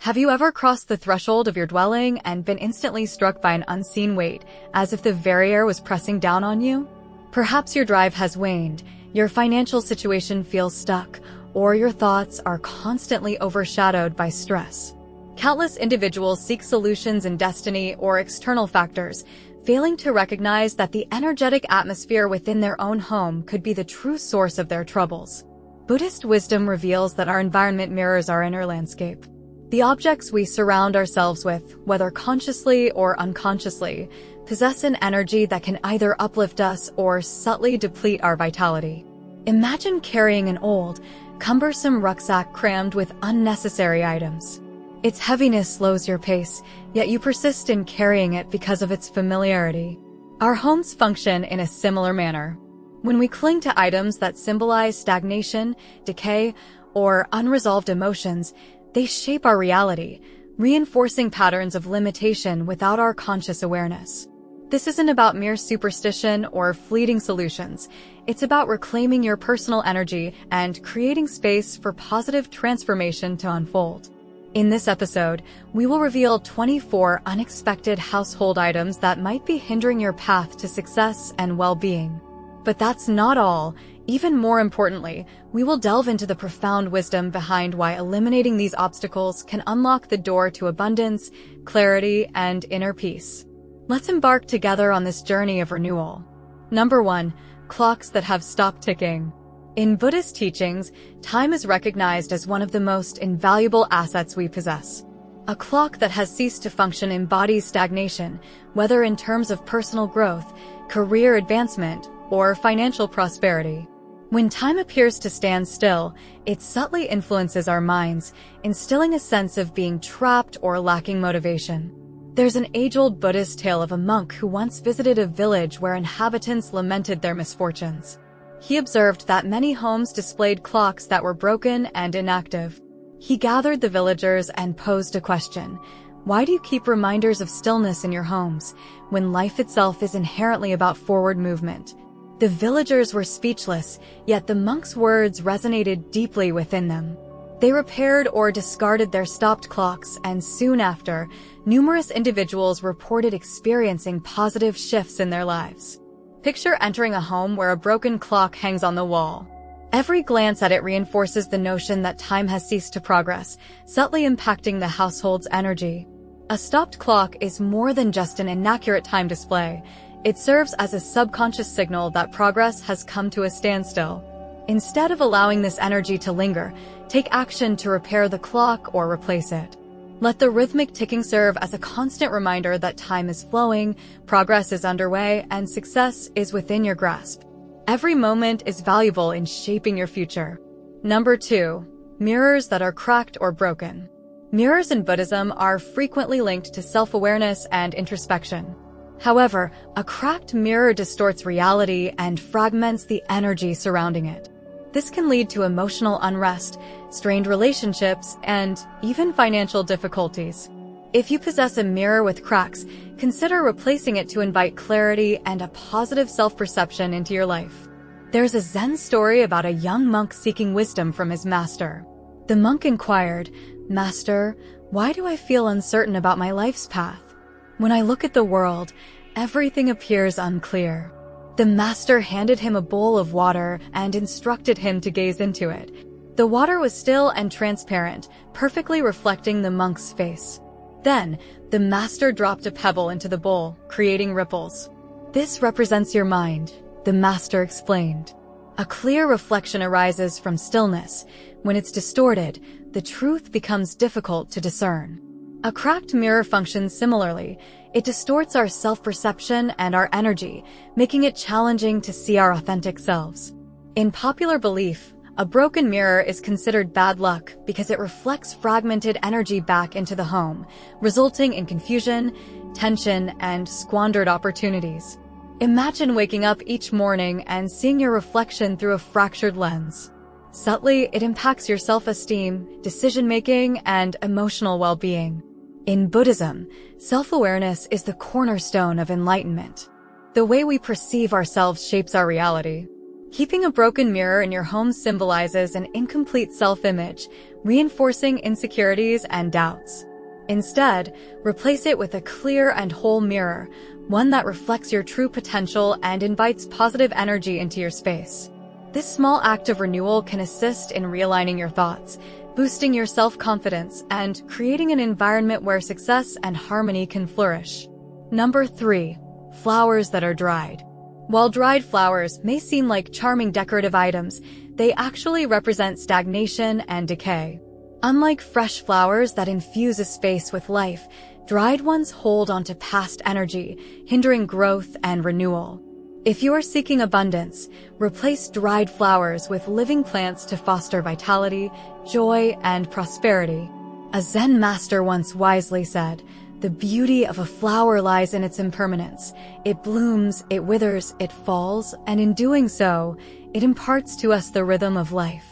Have you ever crossed the threshold of your dwelling and been instantly struck by an unseen weight, as if the very air was pressing down on you? Perhaps your drive has waned, your financial situation feels stuck, or your thoughts are constantly overshadowed by stress. Countless individuals seek solutions in destiny or external factors, failing to recognize that the energetic atmosphere within their own home could be the true source of their troubles. Buddhist wisdom reveals that our environment mirrors our inner landscape. The objects we surround ourselves with, whether consciously or unconsciously, possess an energy that can either uplift us or subtly deplete our vitality. Imagine carrying an old, cumbersome rucksack crammed with unnecessary items. Its heaviness slows your pace, yet you persist in carrying it because of its familiarity. Our homes function in a similar manner. When we cling to items that symbolize stagnation, decay, or unresolved emotions, they shape our reality, reinforcing patterns of limitation without our conscious awareness. This isn't about mere superstition or fleeting solutions. It's about reclaiming your personal energy and creating space for positive transformation to unfold. In this episode, we will reveal 24 unexpected household items that might be hindering your path to success and well-being. But that's not all. Even more importantly, we will delve into the profound wisdom behind why eliminating these obstacles can unlock the door to abundance, clarity, and inner peace. Let's embark together on this journey of renewal. Number 1. Clocks that have stopped ticking. In Buddhist teachings, time is recognized as one of the most invaluable assets we possess. A clock that has ceased to function embodies stagnation, whether in terms of personal growth, career advancement, or financial prosperity. When time appears to stand still, it subtly influences our minds, instilling a sense of being trapped or lacking motivation. There's an age-old Buddhist tale of a monk who once visited a village where inhabitants lamented their misfortunes. He observed that many homes displayed clocks that were broken and inactive. He gathered the villagers and posed a question. Why do you keep reminders of stillness in your homes, when life itself is inherently about forward movement? The villagers were speechless, yet the monk's words resonated deeply within them. They repaired or discarded their stopped clocks, and soon after, numerous individuals reported experiencing positive shifts in their lives. Picture entering a home where a broken clock hangs on the wall. Every glance at it reinforces the notion that time has ceased to progress, subtly impacting the household's energy. A stopped clock is more than just an inaccurate time display. It serves as a subconscious signal that progress has come to a standstill. Instead of allowing this energy to linger, take action to repair the clock or replace it. Let the rhythmic ticking serve as a constant reminder that time is flowing, progress is underway, and success is within your grasp. Every moment is valuable in shaping your future. Number 2. Mirrors that are cracked or broken. Mirrors in Buddhism are frequently linked to self-awareness and introspection. However, a cracked mirror distorts reality and fragments the energy surrounding it. This can lead to emotional unrest, strained relationships, and even financial difficulties. If you possess a mirror with cracks, consider replacing it to invite clarity and a positive self-perception into your life. There's a Zen story about a young monk seeking wisdom from his master. The monk inquired, "Master, why do I feel uncertain about my life's path? When I look at the world, everything appears unclear." The master handed him a bowl of water and instructed him to gaze into it. The water was still and transparent, perfectly reflecting the monk's face. Then, the master dropped a pebble into the bowl, creating ripples. "This represents your mind," the master explained. A clear reflection arises from stillness. When it's distorted, the truth becomes difficult to discern. A cracked mirror functions similarly. It distorts our self-perception and our energy, making it challenging to see our authentic selves. In popular belief, a broken mirror is considered bad luck because it reflects fragmented energy back into the home, resulting in confusion, tension, and squandered opportunities. Imagine waking up each morning and seeing your reflection through a fractured lens. Subtly, it impacts your self-esteem, decision-making, and emotional well-being. In Buddhism, self-awareness is the cornerstone of enlightenment. The way we perceive ourselves shapes our reality. Keeping a broken mirror in your home symbolizes an incomplete self-image, reinforcing insecurities and doubts. Instead, replace it with a clear and whole mirror, one that reflects your true potential and invites positive energy into your space. This small act of renewal can assist in realigning your thoughts, boosting your self-confidence, and creating an environment where success and harmony can flourish. Number 3. Flowers that are dried. While dried flowers may seem like charming decorative items, they actually represent stagnation and decay. Unlike fresh flowers that infuse a space with life, dried ones hold onto past energy, hindering growth and renewal. If you are seeking abundance, replace dried flowers with living plants to foster vitality, joy, and prosperity. A Zen master once wisely said, "The beauty of a flower lies in its impermanence. It blooms, it withers, it falls, and in doing so, it imparts to us the rhythm of life."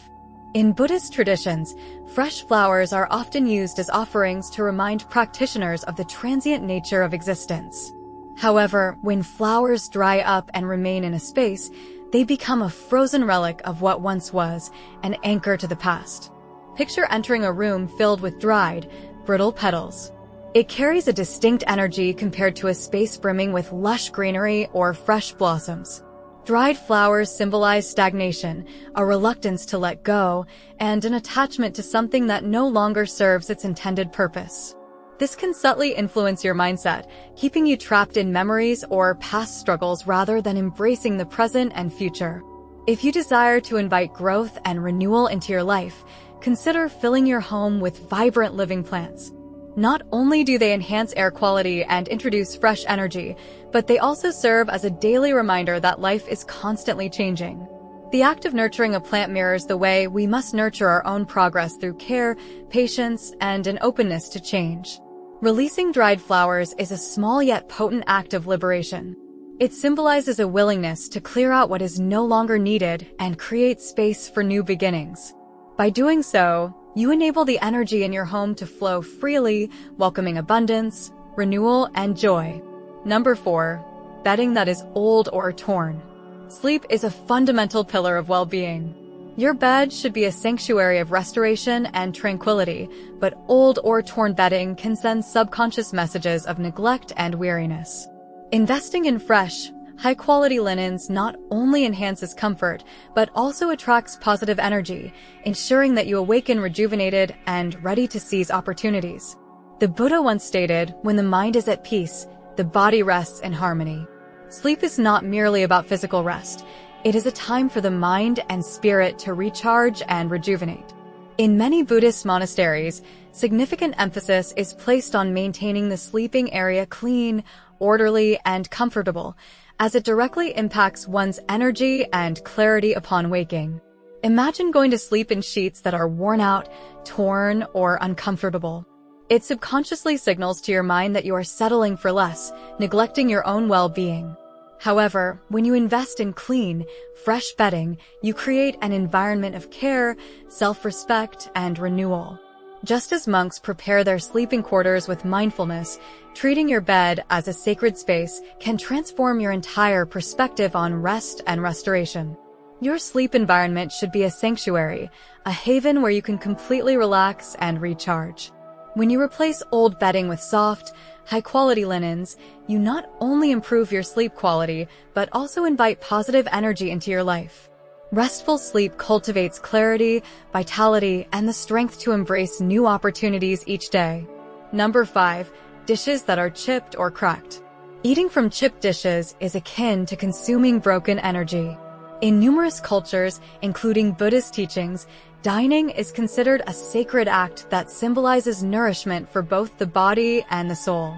In Buddhist traditions, fresh flowers are often used as offerings to remind practitioners of the transient nature of existence. However, when flowers dry up and remain in a space, they become a frozen relic of what once was, an anchor to the past. Picture entering a room filled with dried, brittle petals. It carries a distinct energy compared to a space brimming with lush greenery or fresh blossoms. Dried flowers symbolize stagnation, a reluctance to let go, and an attachment to something that no longer serves its intended purpose. This can subtly influence your mindset, keeping you trapped in memories or past struggles rather than embracing the present and future. If you desire to invite growth and renewal into your life, consider filling your home with vibrant living plants. Not only do they enhance air quality and introduce fresh energy, but they also serve as a daily reminder that life is constantly changing. The act of nurturing a plant mirrors the way we must nurture our own progress through care, patience, and an openness to change. Releasing dried flowers is a small yet potent act of liberation. It symbolizes a willingness to clear out what is no longer needed and create space for new beginnings. By doing so, you enable the energy in your home to flow freely, welcoming abundance, renewal, and joy. Number 4. Bedding that is old or torn. Sleep is a fundamental pillar of well-being. Your bed should be a sanctuary of restoration and tranquility, but old or torn bedding can send subconscious messages of neglect and weariness. Investing in fresh, high-quality linens not only enhances comfort, but also attracts positive energy, ensuring that you awaken rejuvenated and ready to seize opportunities. The Buddha once stated, "When the mind is at peace, the body rests in harmony." Sleep is not merely about physical rest. It is a time for the mind and spirit to recharge and rejuvenate. In many Buddhist monasteries, significant emphasis is placed on maintaining the sleeping area clean, orderly, and comfortable, as it directly impacts one's energy and clarity upon waking. Imagine going to sleep in sheets that are worn out, torn, or uncomfortable. It subconsciously signals to your mind that you are settling for less, neglecting your own well-being. However, when you invest in clean, fresh bedding, you create an environment of care, self-respect, and renewal. Just as monks prepare their sleeping quarters with mindfulness, treating your bed as a sacred space can transform your entire perspective on rest and restoration. Your sleep environment should be a sanctuary, a haven where you can completely relax and recharge. When you replace old bedding with soft, high-quality linens, you not only improve your sleep quality, but also invite positive energy into your life. Restful sleep cultivates clarity, vitality, and the strength to embrace new opportunities each day. Number 5. Dishes that are chipped or cracked. Eating from chipped dishes is akin to consuming broken energy. In numerous cultures, including Buddhist teachings, dining is considered a sacred act that symbolizes nourishment for both the body and the soul.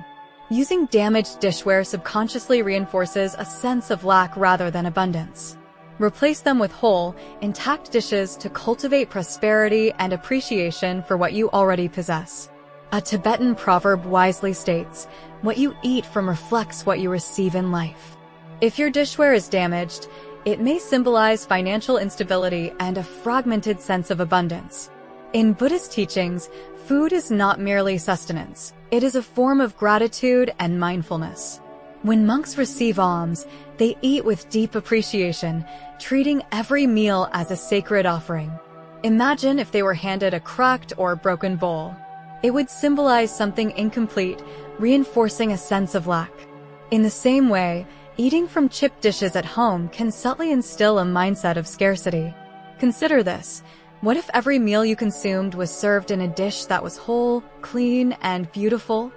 Using damaged dishware subconsciously reinforces a sense of lack rather than abundance. Replace them with whole, intact dishes to cultivate prosperity and appreciation for what you already possess. A Tibetan proverb wisely states, "What you eat from reflects what you receive in life." If your dishware is damaged, it may symbolize financial instability and a fragmented sense of abundance. In Buddhist teachings, food is not merely sustenance. It is a form of gratitude and mindfulness. When monks receive alms, they eat with deep appreciation, treating every meal as a sacred offering. Imagine if they were handed a cracked or broken bowl. It would symbolize something incomplete, reinforcing a sense of lack. In the same way, eating from chipped dishes at home can subtly instill a mindset of scarcity. Consider this. What if every meal you consumed was served in a dish that was whole, clean, and beautiful?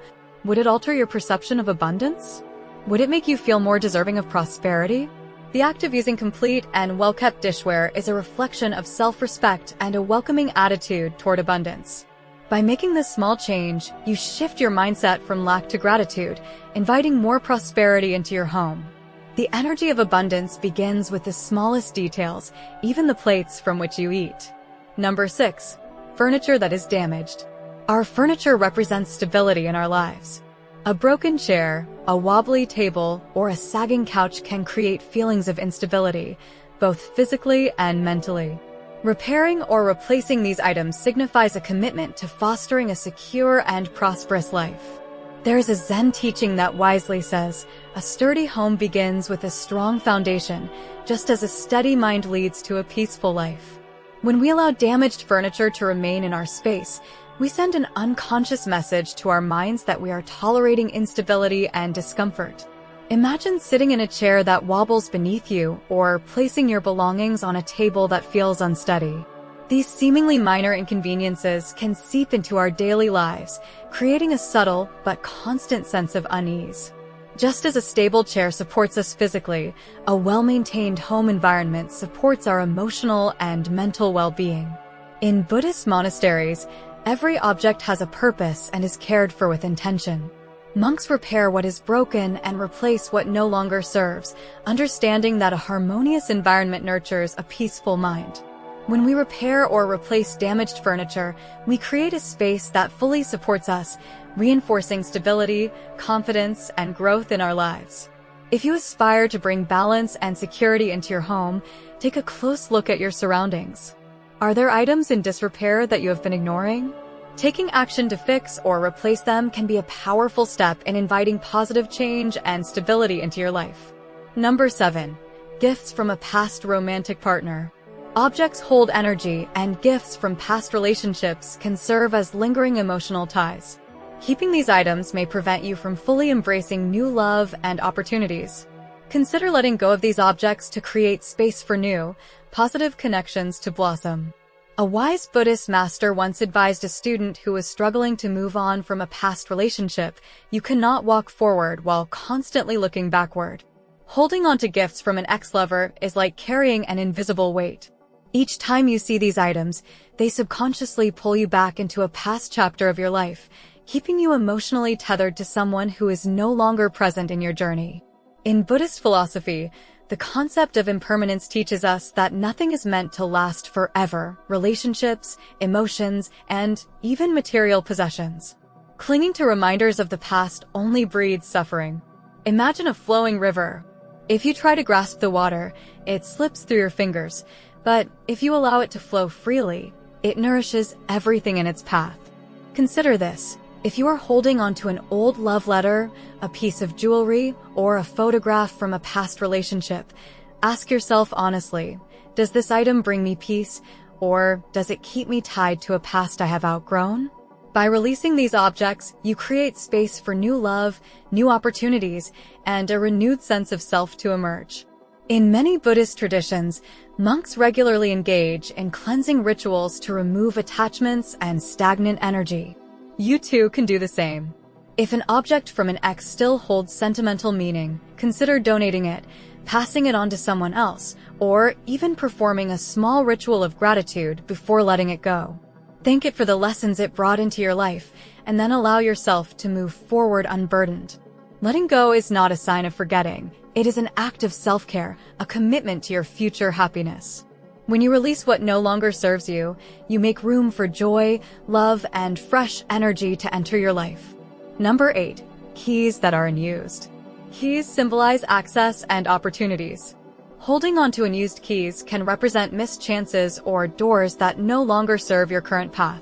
Would it alter your perception of abundance? Would it make you feel more deserving of prosperity? The act of using complete and well-kept dishware is a reflection of self-respect and a welcoming attitude toward abundance. By making this small change, you shift your mindset from lack to gratitude, inviting more prosperity into your home. The energy of abundance begins with the smallest details, even the plates from which you eat. Number 6. Furniture that is damaged. Our furniture represents stability in our lives. A broken chair, a wobbly table, or a sagging couch can create feelings of instability, both physically and mentally. Repairing or replacing these items signifies a commitment to fostering a secure and prosperous life. There is a Zen teaching that wisely says, "A sturdy home begins with a strong foundation, just as a steady mind leads to a peaceful life." When we allow damaged furniture to remain in our space, we send an unconscious message to our minds that we are tolerating instability and discomfort. Imagine sitting in a chair that wobbles beneath you or placing your belongings on a table that feels unsteady. These seemingly minor inconveniences can seep into our daily lives, creating a subtle but constant sense of unease. Just as a stable chair supports us physically, a well-maintained home environment supports our emotional and mental well-being. In Buddhist monasteries, every object has a purpose and is cared for with intention. Monks repair what is broken and replace what no longer serves, understanding that a harmonious environment nurtures a peaceful mind. When we repair or replace damaged furniture, we create a space that fully supports us, reinforcing stability, confidence, and growth in our lives. If you aspire to bring balance and security into your home, take a close look at your surroundings. Are there items in disrepair that you have been ignoring? Taking action to fix or replace them can be a powerful step in inviting positive change and stability into your life. Number 7. Gifts from a past romantic partner. Objects hold energy, and gifts from past relationships can serve as lingering emotional ties. Keeping these items may prevent you from fully embracing new love and opportunities. Consider letting go of these objects to create space for new, positive connections to blossom. A wise Buddhist master once advised a student who was struggling to move on from a past relationship, "You cannot walk forward while constantly looking backward." Holding on to gifts from an ex-lover is like carrying an invisible weight. Each time you see these items, they subconsciously pull you back into a past chapter of your life, keeping you emotionally tethered to someone who is no longer present in your journey. In Buddhist philosophy, the concept of impermanence teaches us that nothing is meant to last forever: relationships, emotions, and even material possessions. Clinging to reminders of the past only breeds suffering. Imagine a flowing river. If you try to grasp the water, it slips through your fingers, but if you allow it to flow freely, it nourishes everything in its path. Consider this. If you are holding onto an old love letter, a piece of jewelry, or a photograph from a past relationship, ask yourself honestly, does this item bring me peace, or does it keep me tied to a past I have outgrown? By releasing these objects, you create space for new love, new opportunities, and a renewed sense of self to emerge. In many Buddhist traditions, monks regularly engage in cleansing rituals to remove attachments and stagnant energy. You too can do the same. If an object from an ex still holds sentimental meaning, consider donating it, passing it on to someone else, or even performing a small ritual of gratitude before letting it go. Thank it for the lessons it brought into your life, and then allow yourself to move forward unburdened. Letting go is not a sign of forgetting. It is an act of self-care, a commitment to your future happiness. When you release what no longer serves you, you make room for joy, love, and fresh energy to enter your life. Number 8. Keys that are unused. Keys symbolize access and opportunities. Holding onto unused keys can represent missed chances or doors that no longer serve your current path.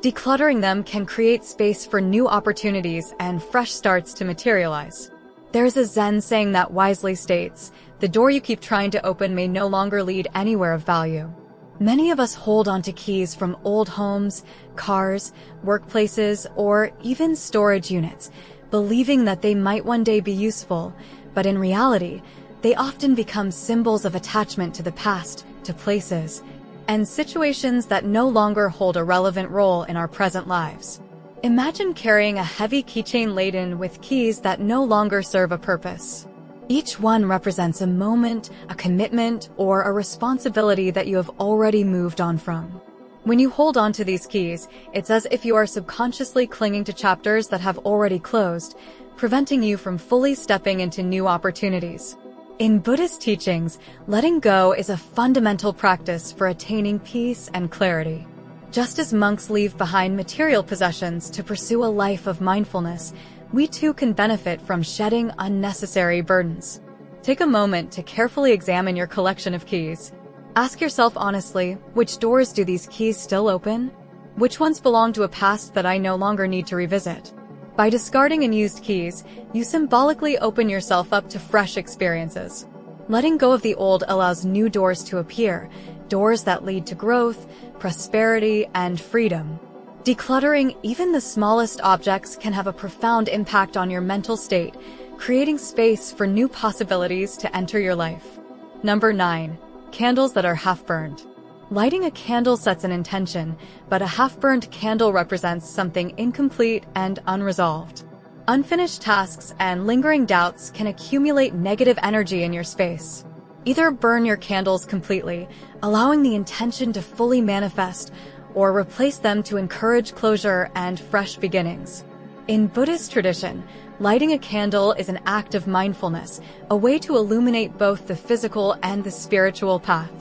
Decluttering them can create space for new opportunities and fresh starts to materialize. There's a Zen saying that wisely states, "The door you keep trying to open may no longer lead anywhere of value." Many of us hold onto keys from old homes, cars, workplaces, or even storage units, believing that they might one day be useful, but in reality, they often become symbols of attachment to the past, to places, and situations that no longer hold a relevant role in our present lives. Imagine carrying a heavy keychain laden with keys that no longer serve a purpose. Each one represents a moment, a commitment, or a responsibility that you have already moved on from. When you hold on to these keys, it's as if you are subconsciously clinging to chapters that have already closed, preventing you from fully stepping into new opportunities. In Buddhist teachings, letting go is a fundamental practice for attaining peace and clarity. Just as monks leave behind material possessions to pursue a life of mindfulness, we too can benefit from shedding unnecessary burdens. Take a moment to carefully examine your collection of keys. Ask yourself honestly, which doors do these keys still open? Which ones belong to a past that I no longer need to revisit? By discarding unused keys, you symbolically open yourself up to fresh experiences. Letting go of the old allows new doors to appear, doors that lead to growth, prosperity, and freedom. Decluttering even the smallest objects can have a profound impact on your mental state, creating space for new possibilities to enter your life. Number 9. Candles that are half-burned. Lighting a candle sets an intention, but a half-burned candle represents something incomplete and unresolved. Unfinished tasks and lingering doubts can accumulate negative energy in your space. Either burn your candles completely, allowing the intention to fully manifest, or replace them to encourage closure and fresh beginnings. In Buddhist tradition, lighting a candle is an act of mindfulness, a way to illuminate both the physical and the spiritual path.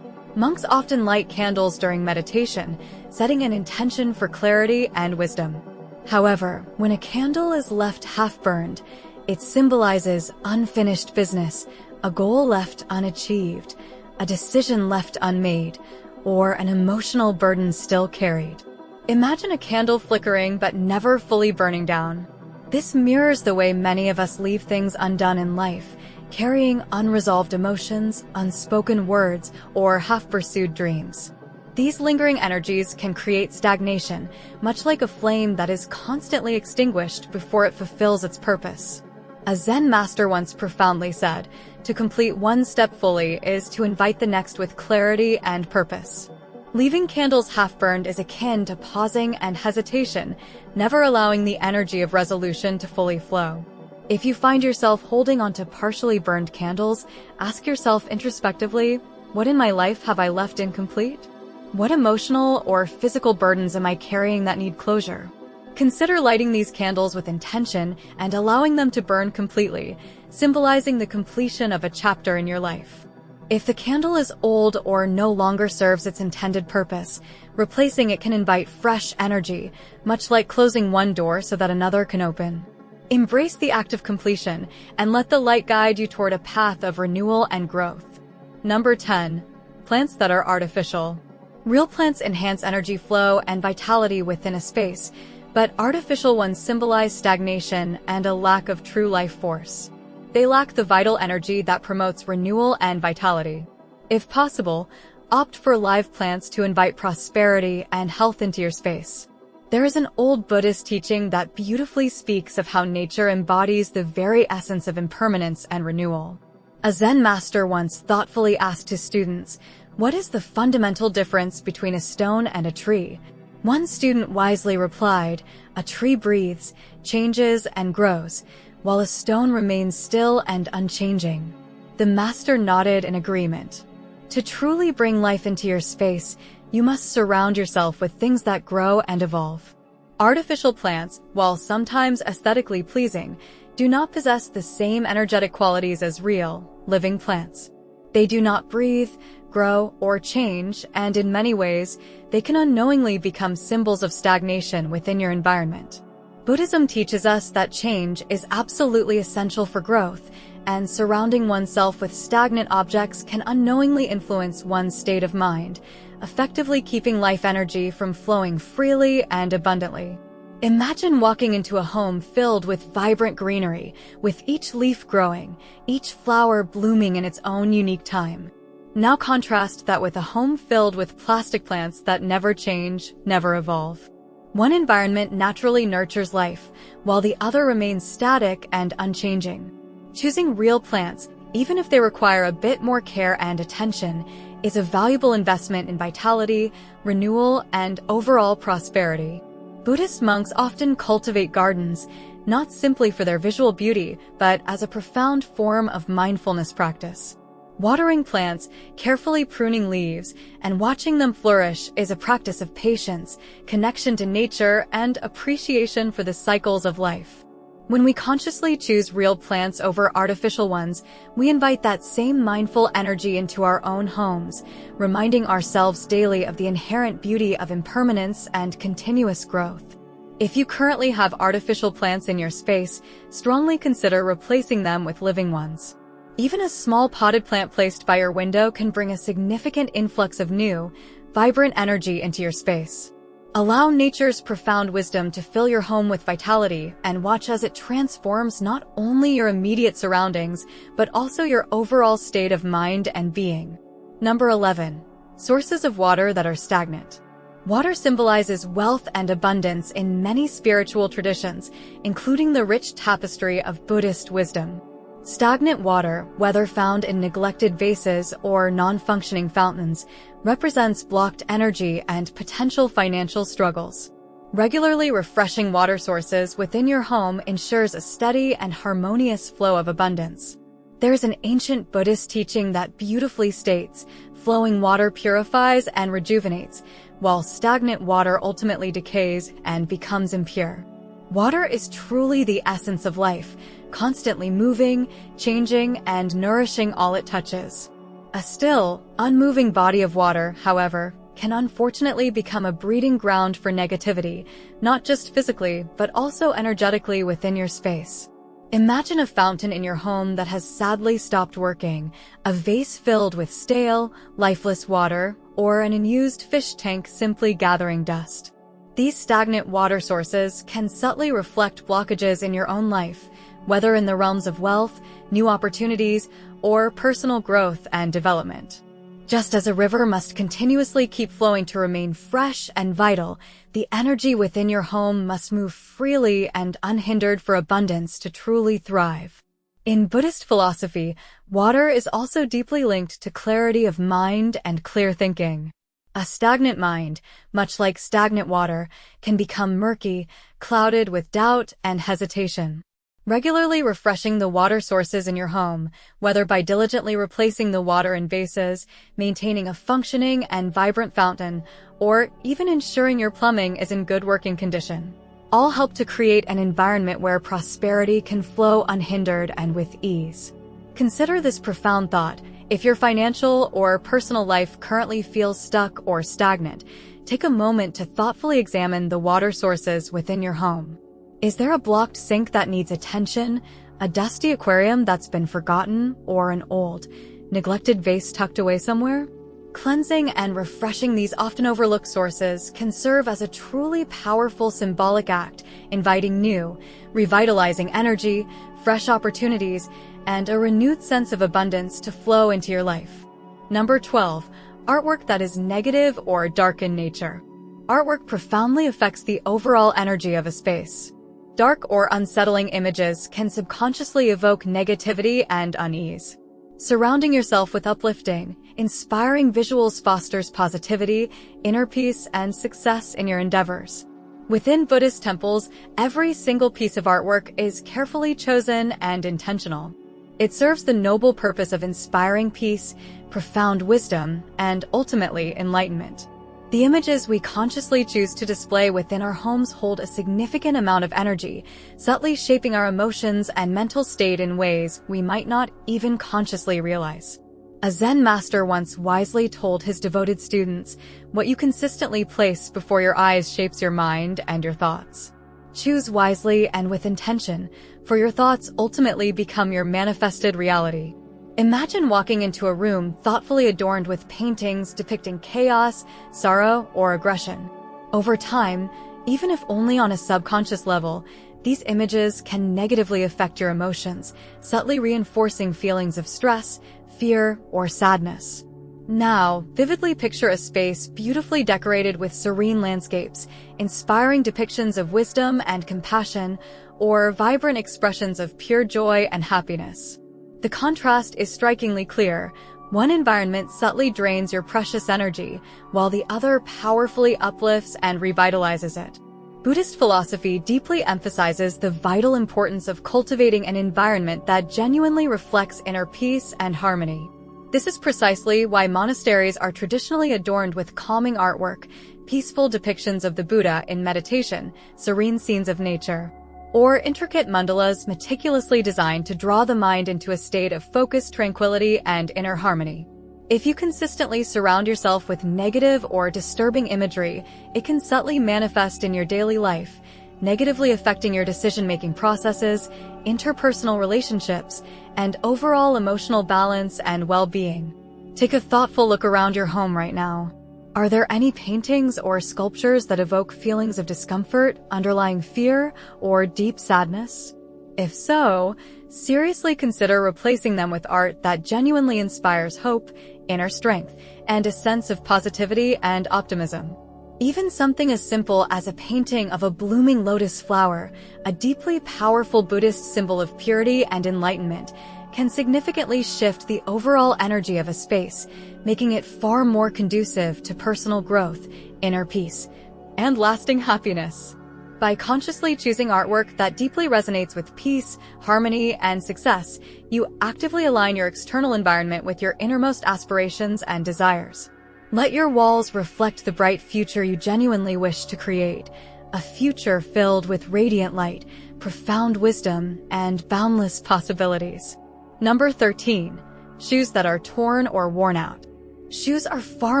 Monks often light candles during meditation, setting an intention for clarity and wisdom. However, when a candle is left half-burned, it symbolizes unfinished business, a goal left unachieved, a decision left unmade, or an emotional burden still carried. Imagine a candle flickering but never fully burning down. This mirrors the way many of us leave things undone in life, carrying unresolved emotions, unspoken words, or half-pursued dreams. These lingering energies can create stagnation, much like a flame that is constantly extinguished before it fulfills its purpose. A Zen master once profoundly said, "To complete one step fully is to invite the next with clarity and purpose." Leaving candles half-burned is akin to pausing and hesitation, never allowing the energy of resolution to fully flow. If you find yourself holding onto partially burned candles, ask yourself introspectively, what in my life have I left incomplete? What emotional or physical burdens am I carrying that need closure? Consider lighting these candles with intention and allowing them to burn completely, symbolizing the completion of a chapter in your life. If the candle is old or no longer serves its intended purpose, replacing it can invite fresh energy, much like closing one door so that another can open. Embrace the act of completion and let the light guide you toward a path of renewal and growth. Number 10. Plants that are artificial. Real plants enhance energy flow and vitality within a space, but artificial ones symbolize stagnation and a lack of true life force. They lack the vital energy that promotes renewal and vitality. If possible, opt for live plants to invite prosperity and health into your space. There is an old Buddhist teaching that beautifully speaks of how nature embodies the very essence of impermanence and renewal. A Zen master once thoughtfully asked his students, "What is the fundamental difference between a stone and a tree?" One student wisely replied, "A tree breathes, changes, and grows, while a stone remains still and unchanging." The master nodded in agreement. To truly bring life into your space, you must surround yourself with things that grow and evolve. Artificial plants, while sometimes aesthetically pleasing, do not possess the same energetic qualities as real, living plants. They do not breathe, grow, or change, and in many ways, they can unknowingly become symbols of stagnation within your environment. Buddhism teaches us that change is absolutely essential for growth, and surrounding oneself with stagnant objects can unknowingly influence one's state of mind, effectively keeping life energy from flowing freely and abundantly. Imagine walking into a home filled with vibrant greenery, with each leaf growing, each flower blooming in its own unique time. Now contrast that with a home filled with plastic plants that never change, never evolve. One environment naturally nurtures life, while the other remains static and unchanging. Choosing real plants, even if they require a bit more care and attention, is a valuable investment in vitality, renewal, and overall prosperity. Buddhist monks often cultivate gardens, not simply for their visual beauty, but as a profound form of mindfulness practice. Watering plants, carefully pruning leaves, and watching them flourish is a practice of patience, connection to nature, and appreciation for the cycles of life. When we consciously choose real plants over artificial ones, we invite that same mindful energy into our own homes, reminding ourselves daily of the inherent beauty of impermanence and continuous growth. If you currently have artificial plants in your space, strongly consider replacing them with living ones. Even a small potted plant placed by your window can bring a significant influx of new, vibrant energy into your space. Allow nature's profound wisdom to fill your home with vitality and watch as it transforms not only your immediate surroundings, but also your overall state of mind and being. Number 11. Sources of water that are stagnant. Water symbolizes wealth and abundance in many spiritual traditions, including the rich tapestry of Buddhist wisdom. Stagnant water, whether found in neglected vases or non-functioning fountains, represents blocked energy and potential financial struggles. Regularly refreshing water sources within your home ensures a steady and harmonious flow of abundance. There's an ancient Buddhist teaching that beautifully states, flowing water purifies and rejuvenates, while stagnant water ultimately decays and becomes impure. Water is truly the essence of life, constantly moving, changing, and nourishing all it touches. A still, unmoving body of water, however, can unfortunately become a breeding ground for negativity, not just physically, but also energetically within your space. Imagine a fountain in your home that has sadly stopped working, a vase filled with stale, lifeless water, or an unused fish tank simply gathering dust. These stagnant water sources can subtly reflect blockages in your own life, whether in the realms of wealth, new opportunities, or personal growth and development. Just as a river must continuously keep flowing to remain fresh and vital, the energy within your home must move freely and unhindered for abundance to truly thrive. In Buddhist philosophy, water is also deeply linked to clarity of mind and clear thinking. A stagnant mind, much like stagnant water, can become murky, clouded with doubt and hesitation. Regularly refreshing the water sources in your home, whether by diligently replacing the water in vases, maintaining a functioning and vibrant fountain, or even ensuring your plumbing is in good working condition, all help to create an environment where prosperity can flow unhindered and with ease. Consider this profound thought. If your financial or personal life currently feels stuck or stagnant, take a moment to thoughtfully examine the water sources within your home. Is there a blocked sink that needs attention, a dusty aquarium that's been forgotten, or an old, neglected vase tucked away somewhere? Cleansing and refreshing these often overlooked sources can serve as a truly powerful symbolic act, inviting new, revitalizing energy, fresh opportunities, and a renewed sense of abundance to flow into your life. Number 12. Artwork that is negative or dark in nature. Artwork profoundly affects the overall energy of a space. Dark or unsettling images can subconsciously evoke negativity and unease. Surrounding yourself with uplifting, inspiring visuals fosters positivity, inner peace, and success in your endeavors. Within Buddhist temples, every single piece of artwork is carefully chosen and intentional. It serves the noble purpose of inspiring peace, profound wisdom, and ultimately enlightenment. The images we consciously choose to display within our homes hold a significant amount of energy, subtly shaping our emotions and mental state in ways we might not even consciously realize. A Zen master once wisely told his devoted students, "What you consistently place before your eyes shapes your mind and your thoughts. Choose wisely and with intention, for your thoughts ultimately become your manifested reality." Imagine walking into a room thoughtfully adorned with paintings depicting chaos, sorrow, or aggression. Over time, even if only on a subconscious level, these images can negatively affect your emotions, subtly reinforcing feelings of stress, fear, or sadness. Now, vividly picture a space beautifully decorated with serene landscapes, inspiring depictions of wisdom and compassion, or vibrant expressions of pure joy and happiness. The contrast is strikingly clear. One environment subtly drains your precious energy, while the other powerfully uplifts and revitalizes it. Buddhist philosophy deeply emphasizes the vital importance of cultivating an environment that genuinely reflects inner peace and harmony. This is precisely why monasteries are traditionally adorned with calming artwork, peaceful depictions of the Buddha in meditation, serene scenes of nature, or intricate mandalas meticulously designed to draw the mind into a state of focused tranquility and inner harmony. If you consistently surround yourself with negative or disturbing imagery, it can subtly manifest in your daily life, negatively affecting your decision-making processes, interpersonal relationships, and overall emotional balance and well-being. Take a thoughtful look around your home right now. Are there any paintings or sculptures that evoke feelings of discomfort, underlying fear, or deep sadness? If so, seriously consider replacing them with art that genuinely inspires hope, inner strength, and a sense of positivity and optimism. Even something as simple as a painting of a blooming lotus flower, a deeply powerful Buddhist symbol of purity and enlightenment, can significantly shift the overall energy of a space, making it far more conducive to personal growth, inner peace, and lasting happiness. By consciously choosing artwork that deeply resonates with peace, harmony, and success, you actively align your external environment with your innermost aspirations and desires. Let your walls reflect the bright future you genuinely wish to create, a future filled with radiant light, profound wisdom, and boundless possibilities. Number 13. Shoes that are torn or worn out. Shoes are far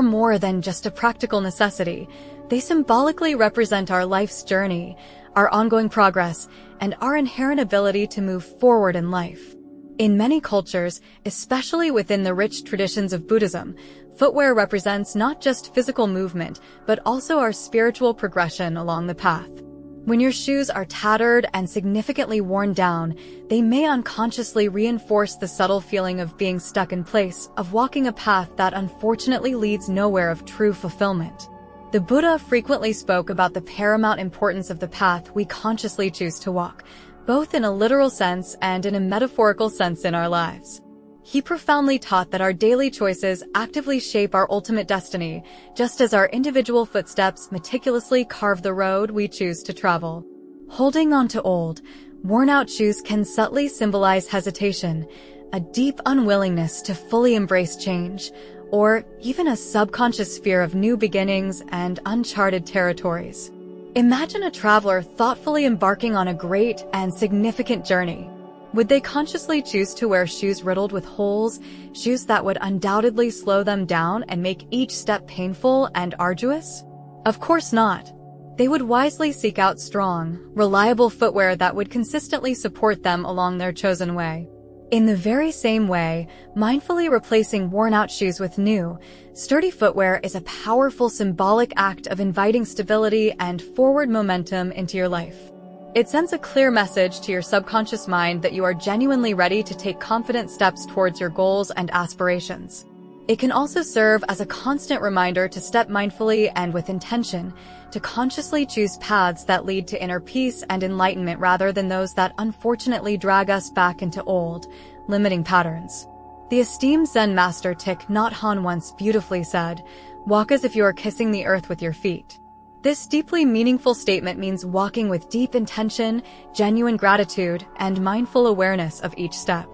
more than just a practical necessity. They symbolically represent our life's journey, our ongoing progress, and our inherent ability to move forward in life. In many cultures, especially within the rich traditions of Buddhism, footwear represents not just physical movement, but also our spiritual progression along the path. When your shoes are tattered and significantly worn down, they may unconsciously reinforce the subtle feeling of being stuck in place, of walking a path that unfortunately leads nowhere of true fulfillment. The Buddha frequently spoke about the paramount importance of the path we consciously choose to walk, both in a literal sense and in a metaphorical sense in our lives. He profoundly taught that our daily choices actively shape our ultimate destiny, just as our individual footsteps meticulously carve the road we choose to travel. Holding on to old, worn-out shoes can subtly symbolize hesitation, a deep unwillingness to fully embrace change, or even a subconscious fear of new beginnings and uncharted territories. Imagine a traveler thoughtfully embarking on a great and significant journey. Would they consciously choose to wear shoes riddled with holes, shoes that would undoubtedly slow them down and make each step painful and arduous? Of course not. They would wisely seek out strong, reliable footwear that would consistently support them along their chosen way. In the very same way, mindfully replacing worn-out shoes with new, sturdy footwear is a powerful symbolic act of inviting stability and forward momentum into your life. It sends a clear message to your subconscious mind that you are genuinely ready to take confident steps towards your goals and aspirations. It can also serve as a constant reminder to step mindfully and with intention, to consciously choose paths that lead to inner peace and enlightenment rather than those that unfortunately drag us back into old, limiting patterns. The esteemed Zen master Thich Nhat Hanh once beautifully said, "Walk as if you are kissing the earth with your feet." This deeply meaningful statement means walking with deep intention, genuine gratitude, and mindful awareness of each step.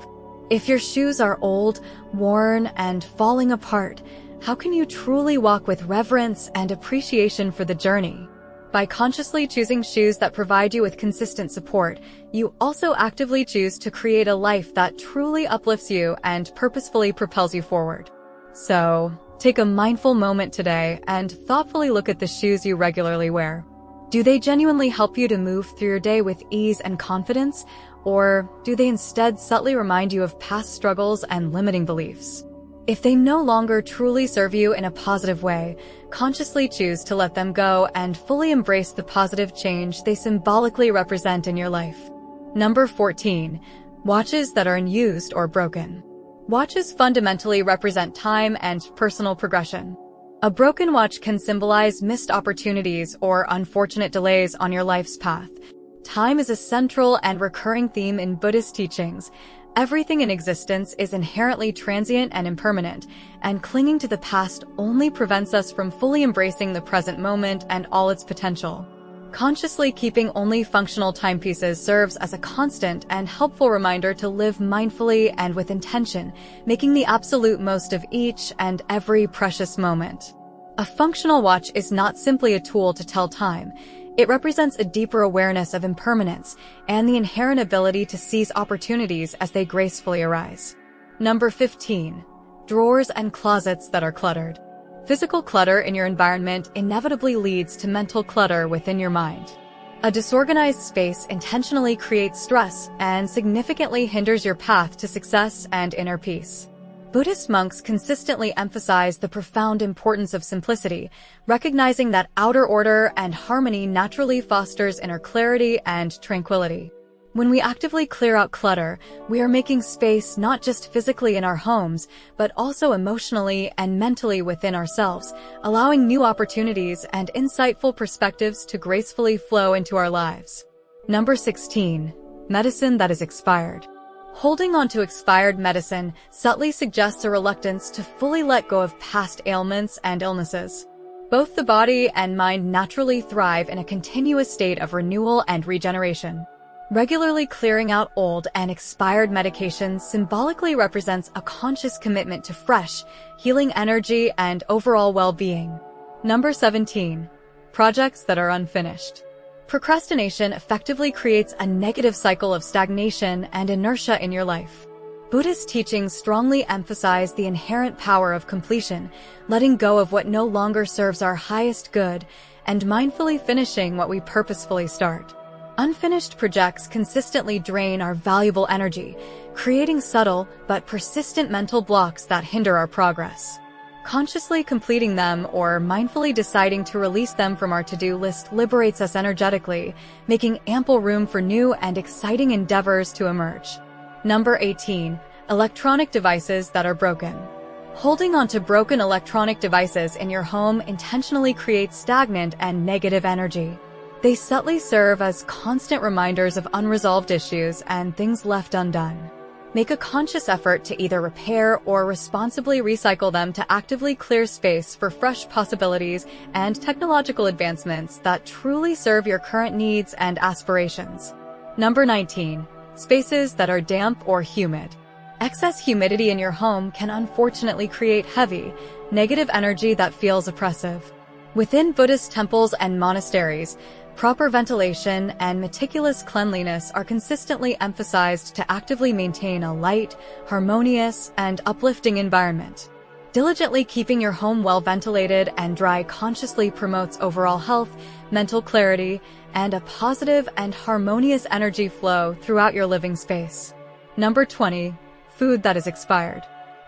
If your shoes are old, worn, and falling apart, how can you truly walk with reverence and appreciation for the journey? By consciously choosing shoes that provide you with consistent support, you also actively choose to create a life that truly uplifts you and purposefully propels you forward. So, take a mindful moment today and thoughtfully look at the shoes you regularly wear. Do they genuinely help you to move through your day with ease and confidence, or do they instead subtly remind you of past struggles and limiting beliefs? If they no longer truly serve you in a positive way, consciously choose to let them go and fully embrace the positive change they symbolically represent in your life. Number 14. Watches that are unused or broken. Watches fundamentally represent time and personal progression. A broken watch can symbolize missed opportunities or unfortunate delays on your life's path. Time is a central and recurring theme in Buddhist teachings. Everything in existence is inherently transient and impermanent, and clinging to the past only prevents us from fully embracing the present moment and all its potential. Consciously keeping only functional timepieces serves as a constant and helpful reminder to live mindfully and with intention, making the absolute most of each and every precious moment. A functional watch is not simply a tool to tell time. It represents a deeper awareness of impermanence and the inherent ability to seize opportunities as they gracefully arise. Number 15. Drawers and closets that are cluttered. Physical clutter in your environment inevitably leads to mental clutter within your mind. A disorganized space intentionally creates stress and significantly hinders your path to success and inner peace. Buddhist monks consistently emphasize the profound importance of simplicity, recognizing that outer order and harmony naturally fosters inner clarity and tranquility. When we actively clear out clutter, we are making space not just physically in our homes, but also emotionally and mentally within ourselves, allowing new opportunities and insightful perspectives to gracefully flow into our lives. Number 16. Medicine that is expired. Holding on to expired medicine subtly suggests a reluctance to fully let go of past ailments and illnesses. Both the body and mind naturally thrive in a continuous state of renewal and regeneration. Regularly clearing out old and expired medications symbolically represents a conscious commitment to fresh, healing energy and overall well-being. Number 17. Projects that are unfinished. Procrastination effectively creates a negative cycle of stagnation and inertia in your life. Buddhist teachings strongly emphasize the inherent power of completion, letting go of what no longer serves our highest good, and mindfully finishing what we purposefully start. Unfinished projects consistently drain our valuable energy, creating subtle but persistent mental blocks that hinder our progress. Consciously completing them or mindfully deciding to release them from our to-do list liberates us energetically, making ample room for new and exciting endeavors to emerge. Number 18. Electronic devices that are broken. Holding on to broken electronic devices in your home intentionally creates stagnant and negative energy. They subtly serve as constant reminders of unresolved issues and things left undone. Make a conscious effort to either repair or responsibly recycle them to actively clear space for fresh possibilities and technological advancements that truly serve your current needs and aspirations. Number 19. Spaces that are damp or humid. Excess humidity in your home can unfortunately create heavy, negative energy that feels oppressive. Within Buddhist temples and monasteries, proper ventilation and meticulous cleanliness are consistently emphasized to actively maintain a light, harmonious, and uplifting environment. Diligently keeping your home well ventilated and dry consciously promotes overall health, mental clarity, and a positive and harmonious energy flow throughout your living space. Number 20. Food that is expired.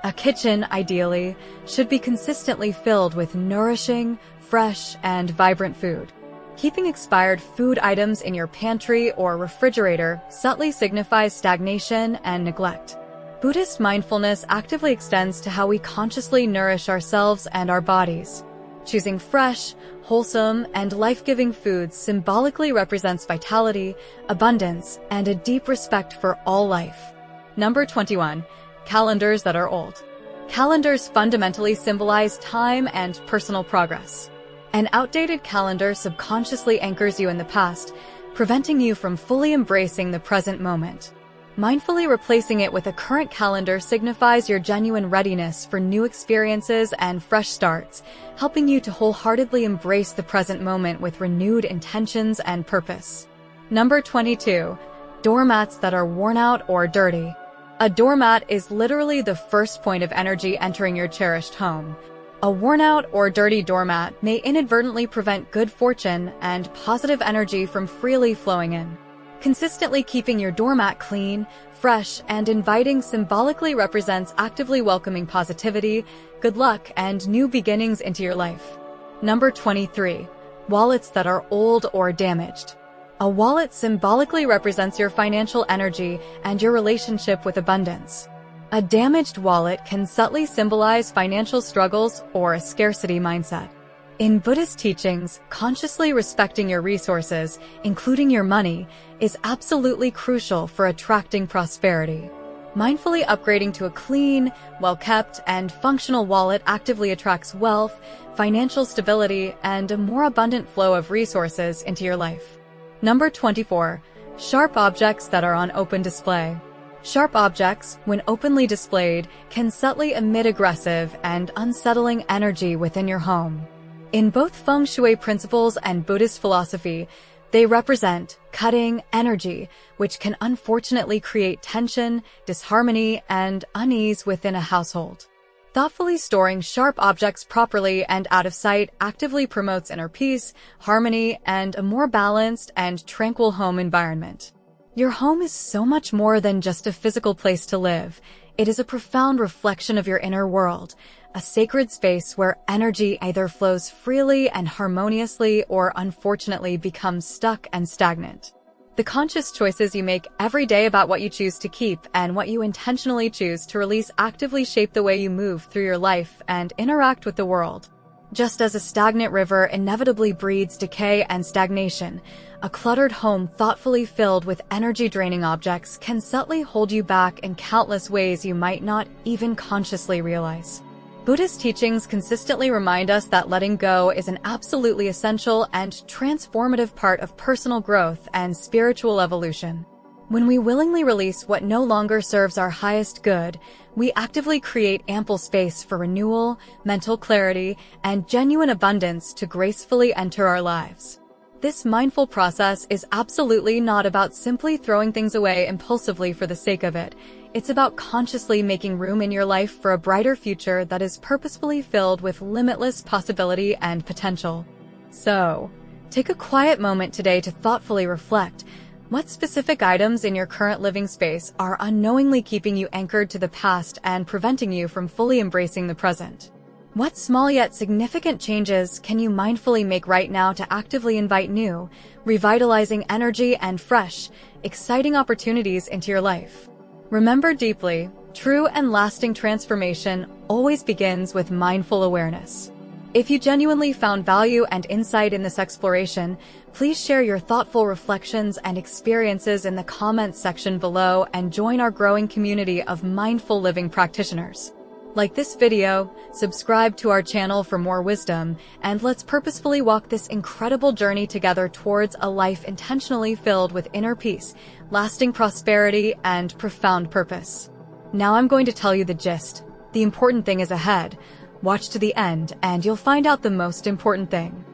A kitchen, ideally, should be consistently filled with nourishing, fresh, and vibrant food. Keeping expired food items in your pantry or refrigerator subtly signifies stagnation and neglect. Buddhist mindfulness actively extends to how we consciously nourish ourselves and our bodies. Choosing fresh, wholesome, and life-giving foods symbolically represents vitality, abundance, and a deep respect for all life. Number 21. Calendars that are old. Calendars fundamentally symbolize time and personal progress. An outdated calendar subconsciously anchors you in the past, preventing you from fully embracing the present moment. Mindfully replacing it with a current calendar signifies your genuine readiness for new experiences and fresh starts, helping you to wholeheartedly embrace the present moment with renewed intentions and purpose. Number 22. Doormats that are worn out or dirty. A doormat is literally the first point of energy entering your cherished home. A worn-out or dirty doormat may inadvertently prevent good fortune and positive energy from freely flowing in. Consistently keeping your doormat clean, fresh, and inviting symbolically represents actively welcoming positivity, good luck, and new beginnings into your life. Number 23. Wallets that are old or damaged. A wallet symbolically represents your financial energy and your relationship with abundance. A damaged wallet can subtly symbolize financial struggles or a scarcity mindset. In Buddhist teachings, consciously respecting your resources, including your money, is absolutely crucial for attracting prosperity. Mindfully upgrading to a clean, well-kept, and functional wallet actively attracts wealth, financial stability, and a more abundant flow of resources into your life. Number 24. Sharp objects that are on open display. Sharp objects, when openly displayed, can subtly emit aggressive and unsettling energy within your home. In both feng shui principles and Buddhist philosophy, they represent cutting energy, which can unfortunately create tension, disharmony, and unease within a household. Thoughtfully storing sharp objects properly and out of sight actively promotes inner peace, harmony, and a more balanced and tranquil home environment. Your home is so much more than just a physical place to live. It is a profound reflection of your inner world, a sacred space where energy either flows freely and harmoniously or unfortunately becomes stuck and stagnant. The conscious choices you make every day about what you choose to keep and what you intentionally choose to release actively shape the way you move through your life and interact with the world. Just as a stagnant river inevitably breeds decay and stagnation, a cluttered home thoughtfully filled with energy-draining objects can subtly hold you back in countless ways you might not even consciously realize. Buddhist teachings consistently remind us that letting go is an absolutely essential and transformative part of personal growth and spiritual evolution. When we willingly release what no longer serves our highest good, we actively create ample space for renewal, mental clarity, and genuine abundance to gracefully enter our lives. This mindful process is absolutely not about simply throwing things away impulsively for the sake of it. It's about consciously making room in your life for a brighter future that is purposefully filled with limitless possibility and potential. So, take a quiet moment today to thoughtfully reflect. What specific items in your current living space are unknowingly keeping you anchored to the past and preventing you from fully embracing the present? What small yet significant changes can you mindfully make right now to actively invite new, revitalizing energy and fresh, exciting opportunities into your life? Remember deeply, true and lasting transformation always begins with mindful awareness. If you genuinely found value and insight in this exploration, please share your thoughtful reflections and experiences in the comments section below and join our growing community of mindful living practitioners. Like this video, subscribe to our channel for more wisdom, and let's purposefully walk this incredible journey together towards a life intentionally filled with inner peace, lasting prosperity, and profound purpose. Now I'm going to tell you the gist. The important thing is ahead. Watch to the end, and you'll find out the most important thing.